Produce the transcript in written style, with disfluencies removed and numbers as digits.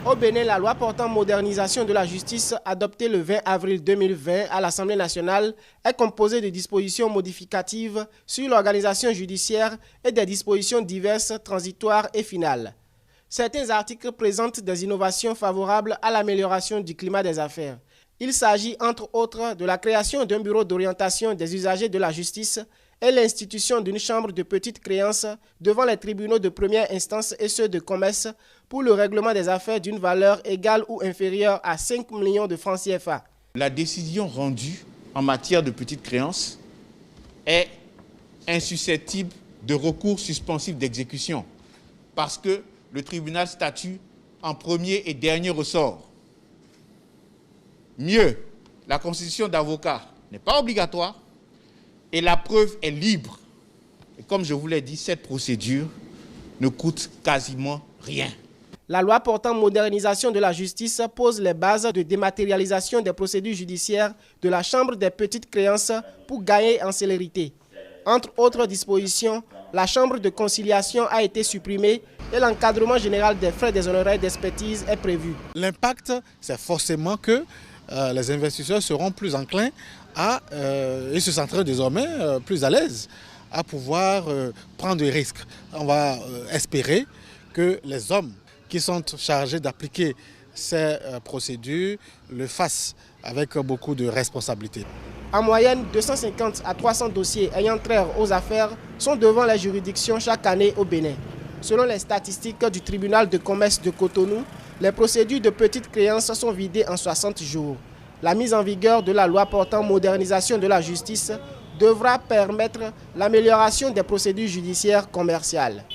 Au Bénin, la loi portant modernisation de la justice, adoptée le 20 avril 2020 à l'Assemblée nationale, est composée de dispositions modificatives sur l'organisation judiciaire et des dispositions diverses, transitoires et finales. Certains articles présentent des innovations favorables à l'amélioration du climat des affaires. Il s'agit entre autres de la création d'un bureau d'orientation des usagers de la justice et l'institution d'une chambre de petite créance devant les tribunaux de première instance et ceux de commerce pour le règlement des affaires d'une valeur égale ou inférieure à 5 millions de francs CFA. La décision rendue en matière de petite créance est insusceptible de recours suspensif d'exécution parce que le tribunal statue en premier et dernier ressort. Mieux, la constitution d'avocat n'est pas obligatoire et la preuve est libre. Et comme je vous l'ai dit, cette procédure ne coûte quasiment rien. La loi portant modernisation de la justice pose les bases de dématérialisation des procédures judiciaires de la Chambre des petites créances pour gagner en célérité. Entre autres dispositions, la Chambre de conciliation a été supprimée et l'encadrement général des frais des honoraires d'expertise est prévu. L'impact, c'est forcément que les investisseurs seront plus enclins et se sentiront désormais plus à l'aise à pouvoir prendre des risques. On va espérer que les hommes qui sont chargés d'appliquer ces procédures le fassent avec beaucoup de responsabilité. En moyenne, 250 à 300 dossiers ayant trait aux affaires sont devant les juridictions chaque année au Bénin. Selon les statistiques du tribunal de commerce de Cotonou, les procédures de petites créances sont vidées en 60 jours. La mise en vigueur de la loi portant modernisation de la justice devra permettre l'amélioration des procédures judiciaires commerciales.